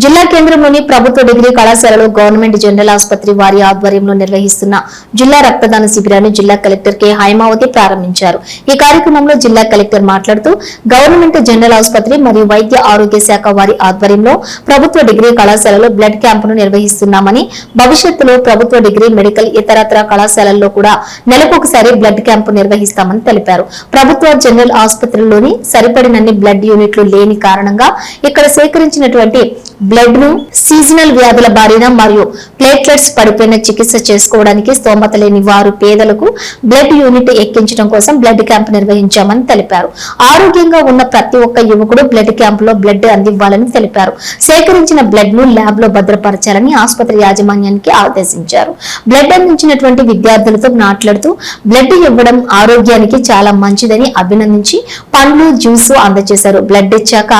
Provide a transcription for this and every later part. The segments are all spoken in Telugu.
జిల్లా కేంద్రంలోని ప్రభుత్వ డిగ్రీ కళాశాలలో గవర్నమెంట్ జనరల్ ఆసుపత్రి వారి ఆధ్వర్యంలో నిర్వహిస్తున్న జిల్లా రక్తదాన శిబిరాన్ని జిల్లా కలెక్టర్ కె హైమావతి ప్రారంభించారు. ఈ కార్యక్రమంలో జిల్లా కలెక్టర్ మాట్లాడుతూ గవర్నమెంట్ జనరల్ ఆసుపత్రి మరియు వైద్య ఆరోగ్య శాఖ వారి ఆధ్వర్యంలో ప్రభుత్వ డిగ్రీ కళాశాలలో బ్లడ్ క్యాంపును నిర్వహిస్తున్నామని, భవిష్యత్తులో ప్రభుత్వ డిగ్రీ మెడికల్ ఇతరత్ర కళాశాలల్లో కూడా నెలకొకసారి బ్లడ్ క్యాంపు నిర్వహిస్తామని తెలిపారు. ప్రభుత్వ జనరల్ ఆసుపత్రిలోని సరిపడినన్ని బ్లడ్ యూనిట్లు లేని కారణంగా ఇక్కడ సేకరించినటువంటి బ్లడ్ ను సీజనల్ వ్యాధుల బారిన మరియు ప్లేట్లెట్స్ పడిపోయిన చికిత్స చేసుకోవడానికి స్తోమత లేని వారు పేదలకు బ్లడ్ యూనిట్ ఎక్కించడం కోసం బ్లడ్ క్యాంప్ నిర్వహించామని తెలిపారు. ఆరోగ్యంగా ఉన్న ప్రతి ఒక్క యువకుడు బ్లడ్ క్యాంప్ లో బ్లడ్ అందివ్వాలని తెలిపారు. సేకరించిన బ్లడ్ ను ల్యాబ్ లో భద్రపరచాలని ఆసుపత్రి యాజమాన్యానికి ఆదేశించారు. బ్లడ్ అందించినటువంటి విద్యార్థులతో మాట్లాడుతూ బ్లడ్ ఇవ్వడం ఆరోగ్యానికి చాలా మంచిదని అభినందించి పండ్లు జ్యూస్ అందజేశారు. బ్లడ్ ఇచ్చాక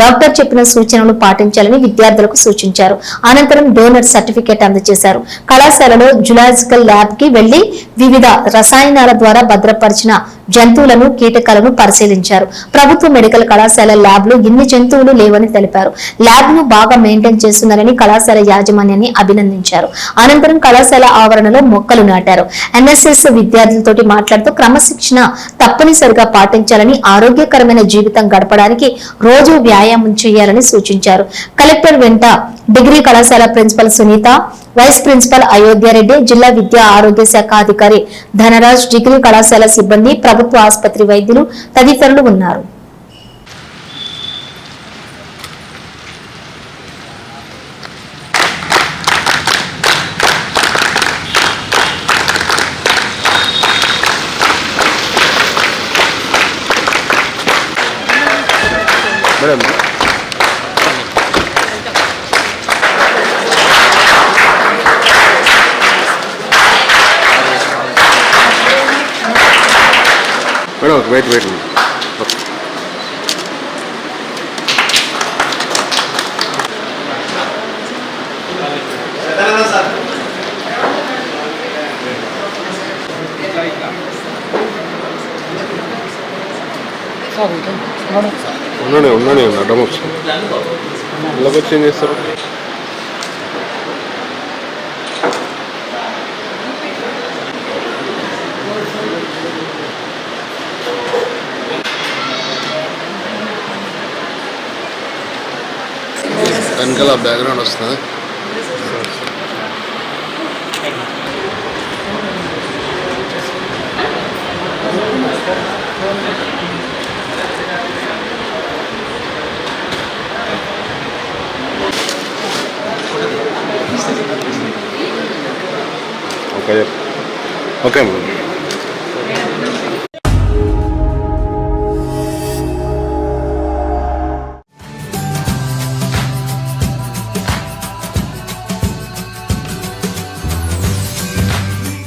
డాక్టర్ చెప్పిన సూచనలు పాటించాలని విద్యార్థులకు సూచించారు. అనంతరం డోనర్ సర్టిఫికేట్ అందజేశారు. కళాశాలలో జులాజికల్ ల్యాబ్ కి వెళ్లి వివిధ రసాయనాల ద్వారా భద్రపరిచిన జంతువులను కీటకాలను పరిశీలించారు. ప్రభుత్వ మెడికల్ కళాశాల ల్యాబ్ లో ఇన్ని జంతువులు లేవని తెలిపారు. ల్యాబ్ ను బాగా మెయింటైన్ చేస్తున్నారని కళాశాల యాజమాన్యాన్ని అభినందించారు. అనంతరం కళాశాల ఆవరణలో మొక్కలు నాటారు. ఎన్ఎస్ఎస్ విద్యార్థులతో మాట్లాడుతూ క్రమశిక్షణ తప్పనిసరిగా పాటించాలని, ఆరోగ్యకరమైన జీవితం గడపడానికి రోజు వ్యాయామం చేయాలని సూచించారు. కలెక్టర్ వెంట డిగ్రీ కళాశాల principal Sunitha, vice principal Ayodhya Reddy, జిల్లా విద్యా ఆరోగ్య శాఖ అధికారి ధనరాజ్, డిగ్రీ కళాశాల సిబ్బంది, ప్రభుత్వ ఆసుపత్రి వైద్యులు తదితరులు ఉన్నారు. మేడం వెయిట్ ఉన్నానే అడ్డం వస్తుంది. ఇలా వచ్చి ఏం చేస్తారు? వెనకాల బ్యాక్గ్రౌండ్ వస్తుంది. Okay okay